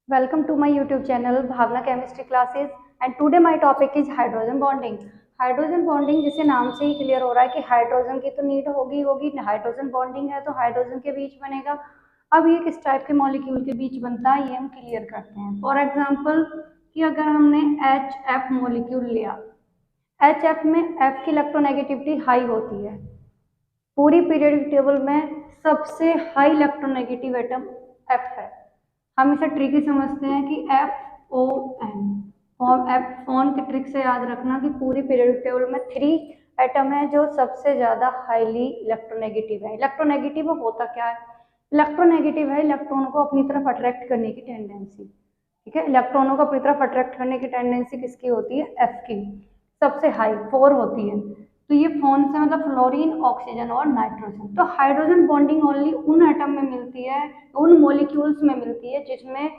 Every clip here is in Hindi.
Welcome to my YouTube channel Bhavna Chemistry Classes and today my topic is hydrogen bonding. Hydrogen bonding जिसे नाम से ही क्लियर हो रहा है कि हाइड्रोजन की तो नीड होगी हाइड्रोजन बॉन्डिंग है तो हाइड्रोजन के बीच बनेगा। अब ये किस टाइप के मॉलिक्यूल के बीच बनता है ये हम क्लियर करते हैं। फॉर एग्जांपल कि अगर हमने HF मॉलिक्यूल लिया, HF में F की इलेक्ट्रोनेगेटिविटी हाई होती है। पूरी पीरियोडिक टेबल में सबसे हाई इलेक्ट्रोनेगेटिव एटम F है। हम इसे ट्रिक ही समझते हैं कि FON और FON की ट्रिक से याद रखना कि पूरी पीरियोडिक टेबल में 3 एटम है जो सबसे ज्यादा हाईली इलेक्ट्रोनेगेटिव है। इलेक्ट्रोनेगेटिव होता क्या है? इलेक्ट्रोनेगेटिव है इलेक्ट्रॉन को अपनी तरफ अट्रैक्ट करने की टेंडेंसी। ठीक है, इलेक्ट्रॉनों को अपनी तरफ अट्रैक्ट करने की टेंडेंसी किसकी होती है? F की सबसे हाई 4 होती है। तो ये फोन से मतलब फ्लोरीन, ऑक्सीजन और नाइट्रोजन। तो हाइड्रोजन बॉन्डिंग ओनली उन एटम में मिलती है, उन मॉलिक्यूल्स में मिलती है जिसमें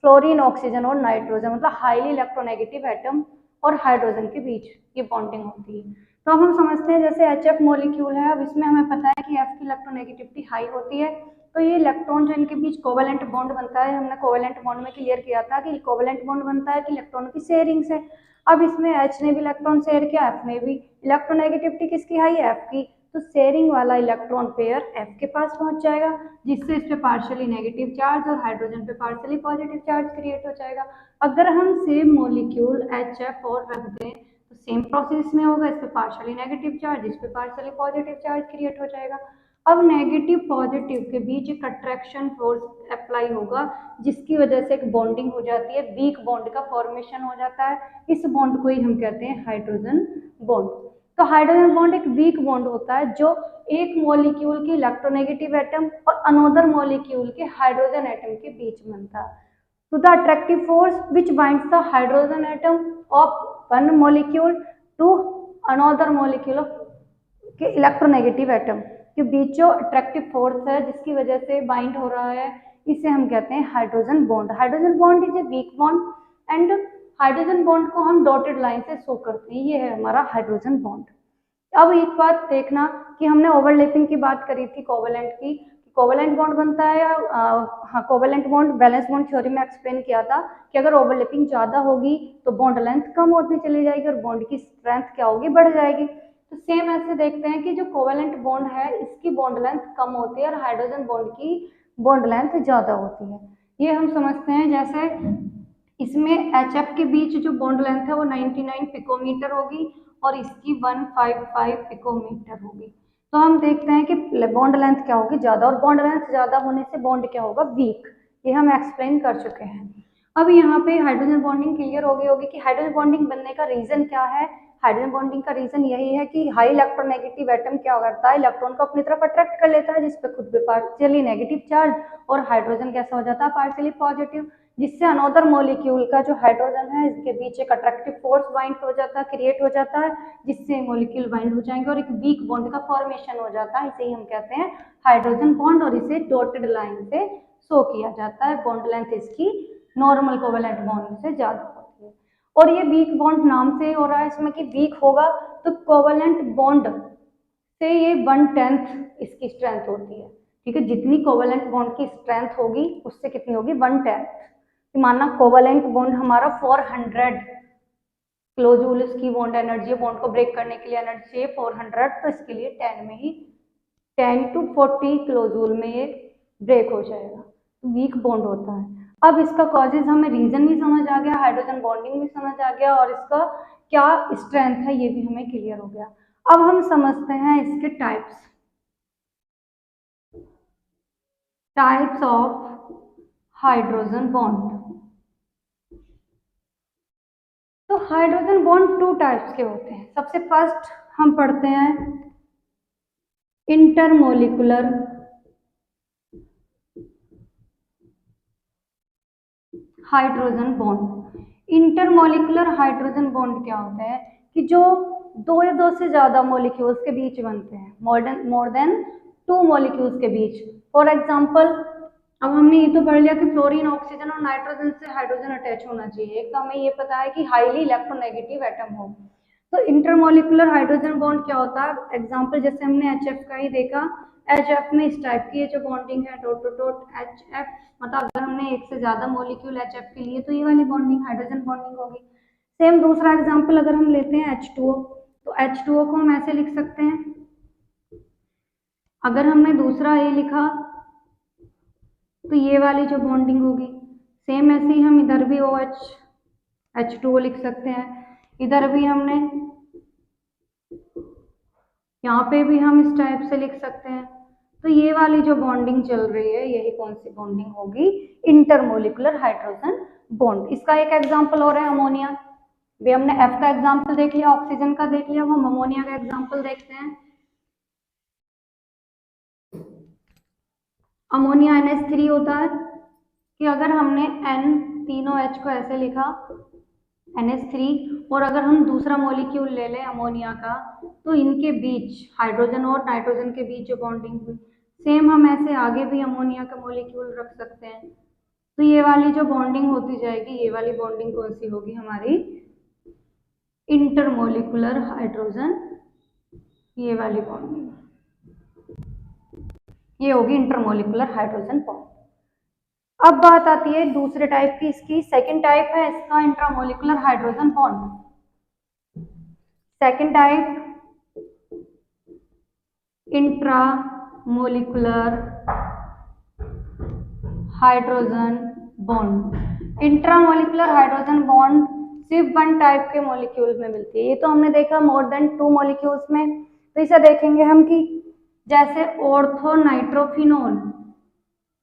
फ्लोरीन, ऑक्सीजन और नाइट्रोजन मतलब हाईली इलेक्ट्रोनेगेटिव एटम और हाइड्रोजन के बीच ये बॉन्डिंग होती है। तो अब हम समझते हैं जैसे HF मॉलिक्यूल है, अब इसमें हमें पता है कि F की इलेक्ट्रोनेगेटिविटी हाई होती है। तो ये इलेक्ट्रॉन जो इनके बीच कोवेलेंट बॉन्ड बनता है, हमने कोवेलेंट बॉन्ड में क्लियर किया था कि कोवेलेंट बॉन्ड बनता है कि इलेक्ट्रॉन की शेयरिंग से। अब इसमें H ने भी इलेक्ट्रॉन शेयर किया, F ने भी। इलेक्ट्रोनेगेटिविटी किसकी हाई है? F की। तो शेयरिंग वाला इलेक्ट्रॉन पेयर F के पास पहुंच जाएगा, जिससे इस पे पार्शियली नेगेटिव चार्ज और हाइड्रोजन पे पार्शियली पॉजिटिव चार्ज क्रिएट हो जाएगा। अगर हम सेम मॉलिक्यूल HF और रख दें तो सेम प्रोसेस में होगा, इस पे पार्शियली नेगेटिव चार्ज, इस पे पार्शियली पॉजिटिव चार्ज क्रिएट हो जाएगा। अब नेगेटिव पॉजिटिव के बीच एक अट्रैक्शन फोर्स अप्लाई होगा, जिसकी वजह से एक बॉन्डिंग हो जाती है, वीक बॉन्ड का फॉर्मेशन हो जाता है। इस बॉन्ड को ही हम कहते हैं हाइड्रोजन बॉन्ड। तो हाइड्रोजन बॉन्ड एक वीक बॉन्ड होता है जो एक मॉलिक्यूल की इलेक्ट्रोनेगेटिव एटम और अनदर मॉलिक्यूल के हाइड्रोजन एटम के बीच बनता है। To the attractive force which binds the hydrogen atom of one molecule to another molecule of के इलेक्ट्रोनेगेटिव एटम के बीच जो अट्रैक्टिव फोर्स है जिसकी वजह से बाइंड हो रहा है, इसे हम कहते हैं hydrogen bond. Hydrogen bond is a weak bond and hydrogen bond को हम डॉटेड लाइन से शो करते हैं, ये है हमारा हाइड्रोजन बॉन्ड। अब एक बात देखना कि हमने ओवरलैपिंग की बात करी थी कोवेलेंट की, कोवेलेंट बॉन्ड बनता है या हाँ, covalent bond valence bond theory में एक्सप्लेन किया था कि अगर ओवरलैपिंग ज्यादा होगी तो बॉन्ड लेंथ कम होती चली जाएगी और बॉन्ड की स्ट्रेंथ क्या होगी? बढ़ जाएगी। तो सेम ऐसे देखते हैं कि जो कोवेलेंट बॉन्ड है इसकी बॉन्ड लेंथ कम होती है और हाइड्रोजन बॉन्ड की बॉन्ड लेंथ ज्यादा होती है। ये हम समझते हैं जैसे इसमें HF के बीच जो बॉन्ड लेंथ है वो 99 पिकोमीटर होगी और इसकी 155 पिकोमीटर होगी। तो हम देखते हैं कि बॉन्ड लेंथ क्या होगी? ज्यादा, और बॉन्ड लेंथ ज्यादा होने से बॉन्ड क्या होगा? वीक। ये हम एक्सप्लेन कर चुके हैं। अब यहाँ पे हाइड्रोजन बॉन्डिंग क्लियर हो गई होगी कि हाइड्रोजन बॉन्डिंग बनने का रीजन क्या है। हाइड्रोजन बॉन्डिंग का रीजन यही है कि हाई इलेक्ट्रोनेगेटिव एटम क्या करता है? इलेक्ट्रॉन को अपनी तरफ अट्रैक्ट कर लेता है, जिसपे खुद पे पार्शियली नेगेटिव चार्ज और हाइड्रोजन कैसा हो जाता है? पार्शियली पॉजिटिव, जिससे अनदर मॉलिक्यूल का जो हाइड्रोजन है इसके बीच एक अट्रैक्टिव फोर्स बाइंड हो जाता है, क्रिएट हो जाता है, जिससे मॉलिक्यूल बाइंड हो जाएंगे और एक वीक बॉन्ड का फॉर्मेशन हो जाता है। इसे ही हम कहते हैं हाइड्रोजन बॉन्ड और इसे डॉटेड लाइन से शो किया जाता है। बॉन्ड लेंथ इसकी नॉर्मल कोवेलेंट बॉन्ड से ज्यादा होती है और ये वीक बॉन्ड नाम से ही हो रहा है इसमें कि वीक होगा तो कोवेलेंट बॉन्ड से ये 1/10 इसकी स्ट्रेंथ होती है। ठीक है, जितनी कोवेलेंट बॉन्ड की स्ट्रेंथ होगी उससे कितनी होगी? 1/10। माना कोवेलेंट बॉन्ड हमारा 400 किलो जूल इसकी बॉन्ड एनर्जी है, बॉन्ड को ब्रेक करने के लिए एनर्जी चाहिए 400, तो इसके लिए 10 में ही 10 to 40 किलो जूल में ये ब्रेक हो जाएगा। तो वीक बॉन्ड होता है। अब इसका कॉजेज हमें रीजन भी समझ आ गया, हाइड्रोजन बॉन्डिंग भी समझ आ गया और इसका क्या स्ट्रेंथ है ये भी हमें क्लियर हो गया। अब हम समझते हैं इसके टाइप्स ऑफ हाइड्रोजन बॉन्ड। तो हाइड्रोजन बॉन्ड 2 टाइप्स के होते हैं। सबसे फर्स्ट हम पढ़ते हैं intermolecular hydrogen bond. Intermolecular hydrogen bond क्या होता है कि जो दो या दो से ज्यादा मॉलिक्यूल्स के बीच बनते हैं, मोर देन 2 मॉलिक्यूल्स के बीच। फॉर एग्जांपल अब हमने ये तो पढ़ लिया कि फ्लोरीन, ऑक्सीजन और नाइट्रोजन से हाइड्रोजन अटैच होना चाहिए, एक तो हमें ये पता है कि हाईली इलेक्ट्रोनेगेटिव एटम हो। तो इंटरमोलिकुलर हाइड्रोजन बॉन्ड क्या होता है? एग्जांपल जैसे हमने HF का ही देखा HF में इस टाइप की ये जो बॉन्डिंग है डॉट टू डॉट HF, मतलब अगर हमने एक से ज्यादा मॉलिक्यूल HF के लिए तो ये वाली बॉन्डिंग हाइड्रोजन बॉन्डिंग होगी। सेम दूसरा एग्जांपल अगर हम लेते हैं H2O, तो H2O को हम ऐसे लिख सकते हैं, अगर हमने दूसरा ए लिखा तो ये वाली जो बॉन्डिंग होगी, सेम ऐसे ही हम इधर भी OH H2O लिख सकते हैं, इधर भी हमने, यहाँ पे भी हम इस टाइप से लिख सकते हैं। तो ये वाली जो बॉन्डिंग चल रही है यही कौन सी बॉन्डिंग होगी, इंटरमोलिकुलर हाइड्रोजन बॉन्ड। इसका एक एग्जांपल और है अमोनिया। भी हमने F का एग्जांपल देख लिया, ऑक्सीजन का देख लिया, हम अमोनिया का एग्जांपल देखते हैं। अमोनिया NH3 होता है कि अगर हमने N तीनों H को ऐसे लिखा NH3, और अगर हम दूसरा मॉलिक्यूल ले लें अमोनिया का, तो इनके बीच हाइड्रोजन और नाइट्रोजन के बीच जो बॉन्डिंग हुई, सेम हम ऐसे आगे भी अमोनिया का मॉलिक्यूल रख सकते हैं। तो ये वाली जो बॉन्डिंग होती जाएगी, ये वाली बॉन्डिंग कौन सी होगी हमारी, इंटरमोलिकुलर हाइड्रोजन, ये वाली बॉन्डिंग, ये होगी इंटरमोलिकुलर हाइड्रोजन बॉन्ड। अब बात आती है दूसरे टाइप की, इसकी सेकंड टाइप है इसका intramolecular hydrogen bond. Second type intramolecular hydrogen bond. Intramolecular hydrogen bond सिर्फ वन टाइप के मॉलिक्यूल में मिलती है। ये तो हमने देखा मोर देन 2 मॉलिक्यूल्स में। तो इसे देखेंगे हम कि जैसे ऑर्थोनाइट्रोफिनोल,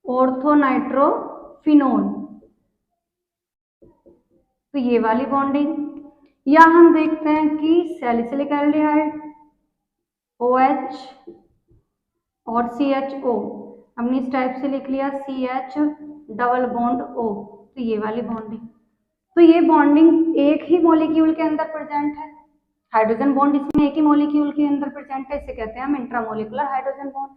ऑर्थोनाइट्रोफिनोल, तो ये वाली बॉन्डिंग, या हम देखते हैं कि सैलिसिलिक एल्डिहाइड OH और CHO, हमने इस टाइप से लिख लिया CH डबल बॉन्ड O, तो ये वाली बॉन्डिंग। तो ये बॉन्डिंग एक ही मॉलिक्यूल के अंदर प्रेजेंट है, हाइड्रोजन बॉन्ड इसमें एक ही मॉलिक्यूल के अंदर प्रेजेंट है, इसे कहते हैं हम इंट्रामोलिकुलर हाइड्रोजन बॉन्ड।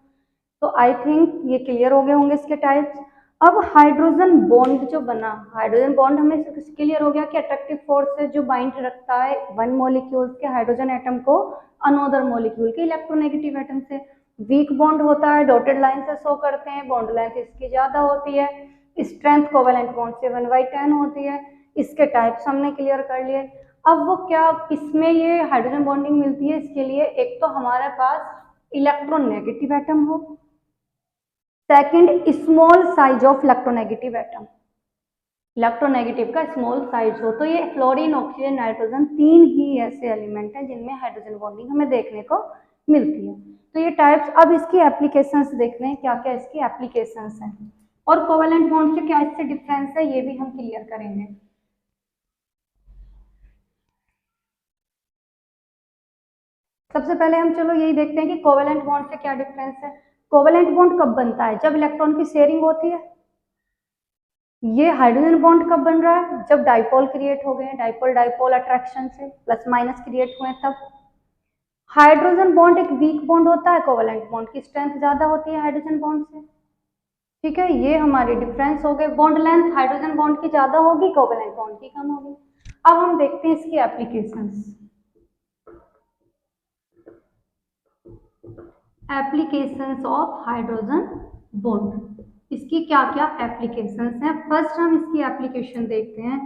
तो आई थिंक ये क्लियर हो गए होंगे इसके टाइप्स। अब हाइड्रोजन बॉन्ड जो बना, हाइड्रोजन बॉन्ड हमें क्लियर हो गया कि अट्रैक्टिव फोर्स है जो बाइंड रखता है वन मॉलिक्यूल के हाइड्रोजन एटम को अनदर मॉलिक्यूल के इलेक्ट्रोनेगेटिव एटम से। वीक बॉन्ड होता है, डॉटेड लाइन से शो करते हैं, बॉन्ड लेंथ इसकी ज्यादा होती है, स्ट्रेंथ कोवेलेंट बॉन्ड से 1/10 होती है। इसके टाइप्स हमने क्लियर कर लिए। अब वो क्या, किसमें ये हाइड्रोजन बॉन्डिंग मिलती है, इसके लिए एक तो हमारे पास इलेक्ट्रोनेगेटिव एटम हो, second small size of electronegative atom, electronegative का स्मॉल साइज हो। तो ये फ्लोरीन, ऑक्सीजन, नाइट्रोजन 3 ही ऐसे एलिमेंट हैं जिनमें हाइड्रोजन बॉन्डिंग हमें देखने को मिलती है। तो ये टाइप्स, अब इसकी एप्लीकेशंस देखते हैं क्या क्या इसकी एप्लीकेशंस हैं, और कोवेलेंट बॉन्ड से क्या इससे डिफरेंस है ये भी हम क्लियर करेंगे। सबसे पहले हम चलो यही देखते हैं कि कोवेलेंट बॉन्ड से क्या डिफरेंस है। कोवेलेंट बॉन्ड कब बनता है, जब इलेक्ट्रॉन की शेयरिंग होती है। ये हाइड्रोजन बॉन्ड कब बन रहा है, जब डाइपोल क्रिएट हो गए, डाइपोल डाइपोल अट्रैक्शन से प्लस माइनस क्रिएट हुए तब। हाइड्रोजन बॉन्ड एक वीक बॉन्ड होता है, कोवेलेंट बॉन्ड की स्ट्रेंथ ज्यादा होती है हाइड्रोजन बॉन्ड से। ठीक है, ये हमारे डिफरेंस हो गए। बॉन्ड लेंथ हाइड्रोजन बॉन्ड की ज्यादा होगी, कोवेलेंट बॉन्ड की कम होगी। अब हम देखते हैं इसकी applications. Applications of hydrogen bond, इसकी क्या क्या एप्लीकेशंस हैं। फर्स्ट हम इसकी एप्लीकेशन देखते हैं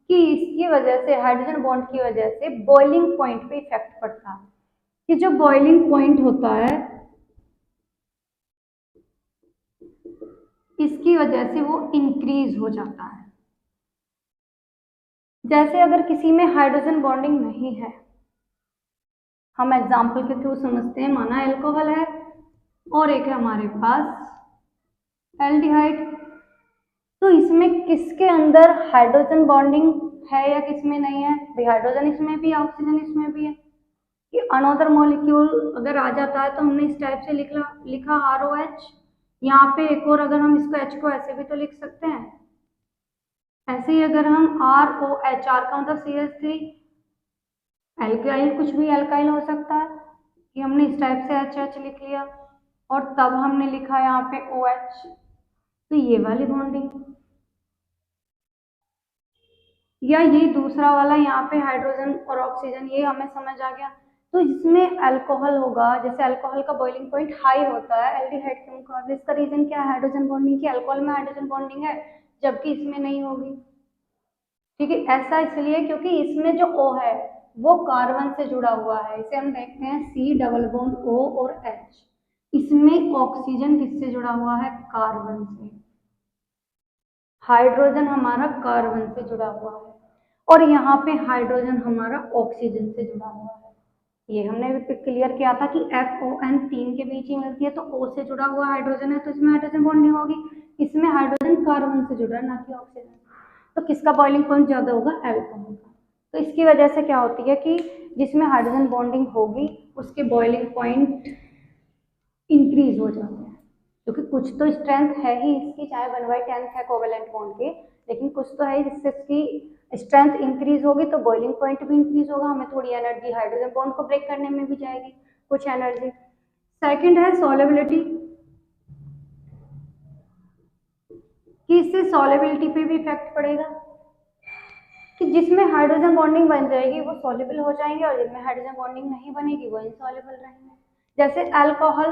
कि इसकी वजह से, हाइड्रोजन बॉन्ड की वजह से बॉइलिंग पॉइंट पे इफेक्ट पड़ता है, कि जो बॉइलिंग पॉइंट होता है इसकी वजह से वो इंक्रीज हो जाता है। जैसे अगर किसी में हाइड्रोजन बॉन्डिंग नहीं है, हम एग्जाम्पल के थ्रू समझते हैं, माना एल्कोहल है और एक है हमारे पास एल्डिहाइड, तो इसमें किसके अंदर हाइड्रोजन बॉन्डिंग है या किसमें नहीं है, भाई हाइड्रोजन इसमें भी है, ऑक्सीजन इसमें भी है। कि अनदर मॉलिक्यूल अगर आ जाता है तो हमने इस टाइप से लिखा ROH, यहाँ पे एक और अगर हम इसको H को ऐसे भी तो लिख सकते हैं, ऐसे ही अगर हम ROH, R का मतलब CH3, एल्काइल, कुछ भी एल्काइल हो सकता है, कि हमने इस टाइप से HH लिख लिया और तब हमने लिखा यहाँ पे OH, तो ये वाली बॉन्डिंग। या ये दूसरा वाला, यहाँ पे हाइड्रोजन और ऑक्सीजन, ये हमें समझ आ गया। तो इसमें अल्कोहल होगा, जैसे अल्कोहल का बॉइलिंग पॉइंट हाई होता है एल्डिहाइड के मुकाबले। इसका रीजन क्या है? हाइड्रोजन बॉन्डिंग की, अल्कोहल में हाइड्रोजन बॉन्डिंग है जबकि इसमें नहीं होगी। ठीक है, ऐसा इसलिए क्योंकि इसमें जो O है वो कार्बन से जुड़ा हुआ है। इसे हम देखते हैं C डबल बॉन्ड O और H। इसमें ऑक्सीजन किससे जुड़ा हुआ है? कार्बन से। हाइड्रोजन हमारा कार्बन से जुड़ा हुआ है और यहाँ पे हाइड्रोजन हमारा ऑक्सीजन से जुड़ा हुआ है। ये हमने भी क्लियर किया था कि FON 3 के बीच ही मिलती है, तो O से जुड़ा हुआ हाइड्रोजन है तो इसमें हाइड्रोजन बॉन्डिंग होगी। इसमें हाइड्रोजन कार्बन से जुड़ा है, ना कि ऑक्सीजन। तो किसका बॉइलिंग पॉइंट ज्यादा होगा? अल्कोहल का। तो इसकी वजह से क्या होती है कि जिसमें हाइड्रोजन बॉन्डिंग होगी उसके बॉइलिंग पॉइंट इंक्रीज हो जाते हैं, क्योंकि कुछ तो स्ट्रेंथ है ही इसकी, चाहे 1/10 है कोवेलेंट बॉन्ड के, लेकिन कुछ तो है जिससे इसकी स्ट्रेंथ इंक्रीज होगी तो बॉइलिंग पॉइंट भी इंक्रीज होगा। हमें थोड़ी एनर्जी हाइड्रोजन बॉन्ड को ब्रेक करने में भी जाएगी, कुछ एनर्जी। सेकंड है सॉलेबिलिटी, कि इससे सॉलेबिलिटी पे भी इफेक्ट पड़ेगा, कि जिसमें हाइड्रोजन बॉन्डिंग बन जाएगी वो सॉल्युबल हो जाएंगे और जिसमें हाइड्रोजन बॉन्डिंग नहीं बनेगी वो इनसॉल्युबल रहेंगे। जैसे अल्कोहल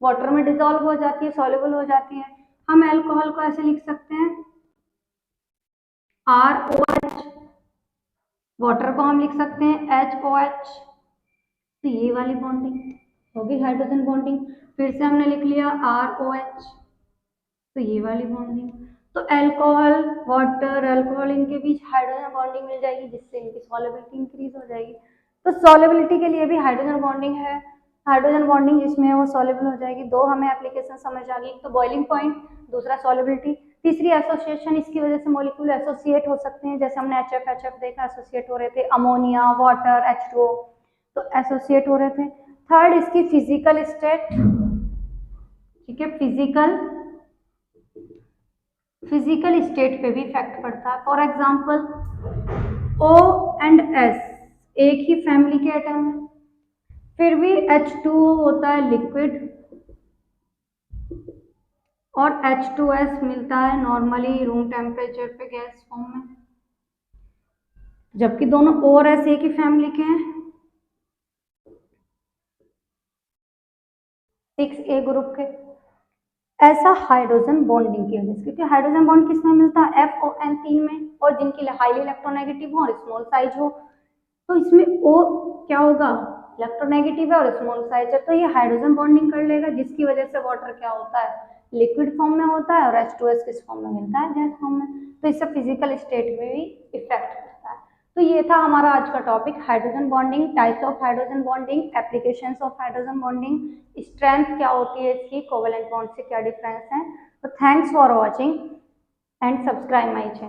वाटर में डिसॉल्व हो जाती है, सॉल्युबल हो जाती है। हम अल्कोहल को ऐसे लिख सकते हैं ROH, वाटर को हम लिख सकते हैं HOH। तो ये वाली बॉन्डिंग होगी हाइड्रोजन बॉन्डिंग। फिर से हमने लिख लिया ROH, तो ये वाली बॉन्डिंग। तो अल्कोहल, वाटर, अल्कोहल, इनके बीच हाइड्रोजन बॉन्डिंग मिल जाएगी जिससे इनकी सॉल्युबिलिटी इंक्रीज हो जाएगी। तो सॉल्युबिलिटी के लिए भी हाइड्रोजन बॉन्डिंग है, हाइड्रोजन बॉन्डिंग जिसमें है वो सॉल्युबल हो जाएगी। दो हमें एप्लीकेशन समझ आ गई, एक तो बॉइलिंग पॉइंट, दूसरा सॉल्युबिलिटी। तीसरी एसोसिएशन, इसकी वजह से मॉलिक्यूल एसोसिएट हो सकते हैं, जैसे हमने HF देखा, एसोसिएट हो रहे थे, अमोनिया, वाटर, H2O, तो एसोसिएट हो रहे थे। थर्ड इसकी फिजिकल स्टेट, ठीक है, फिजिकल स्टेट पे भी इफेक्ट पड़ता है। For example O and S एक ही फैमिली के एटम है, फिर भी H2O होता है लिक्विड और H2S मिलता है नॉर्मली रूम टेम्परेचर पे गैस फॉर्म में, जबकि दोनों O और S एक ही फैमिली के हैं, 6A ग्रुप के। ऐसा हाइड्रोजन बॉन्डिंग की वजह से, क्योंकि हाइड्रोजन बॉन्ड किस में मिलता है? FON 3 में, और जिनकी हाईली इलेक्ट्रोनेगेटिव हो और स्मॉल साइज हो, तो इसमें O क्या होगा? इलेक्ट्रोनेगेटिव है और स्मॉल साइज है, तो ये हाइड्रोजन बॉन्डिंग कर लेगा, जिसकी वजह से वाटर क्या होता है? लिक्विड फॉर्म में होता है और H2S किस फॉर्म में मिलता है? गैस फॉर्म में। तो इससे फिजिकल स्टेट में भी इफेक्ट करता है। तो ये था हमारा आज का topic, hydrogen bonding, types of hydrogen bonding, applications of hydrogen bonding, strength क्या होती है इसकी, कोवेलेंट बॉन्ड से क्या डिफरेंस है। तो thanks for watching and subscribe my channel.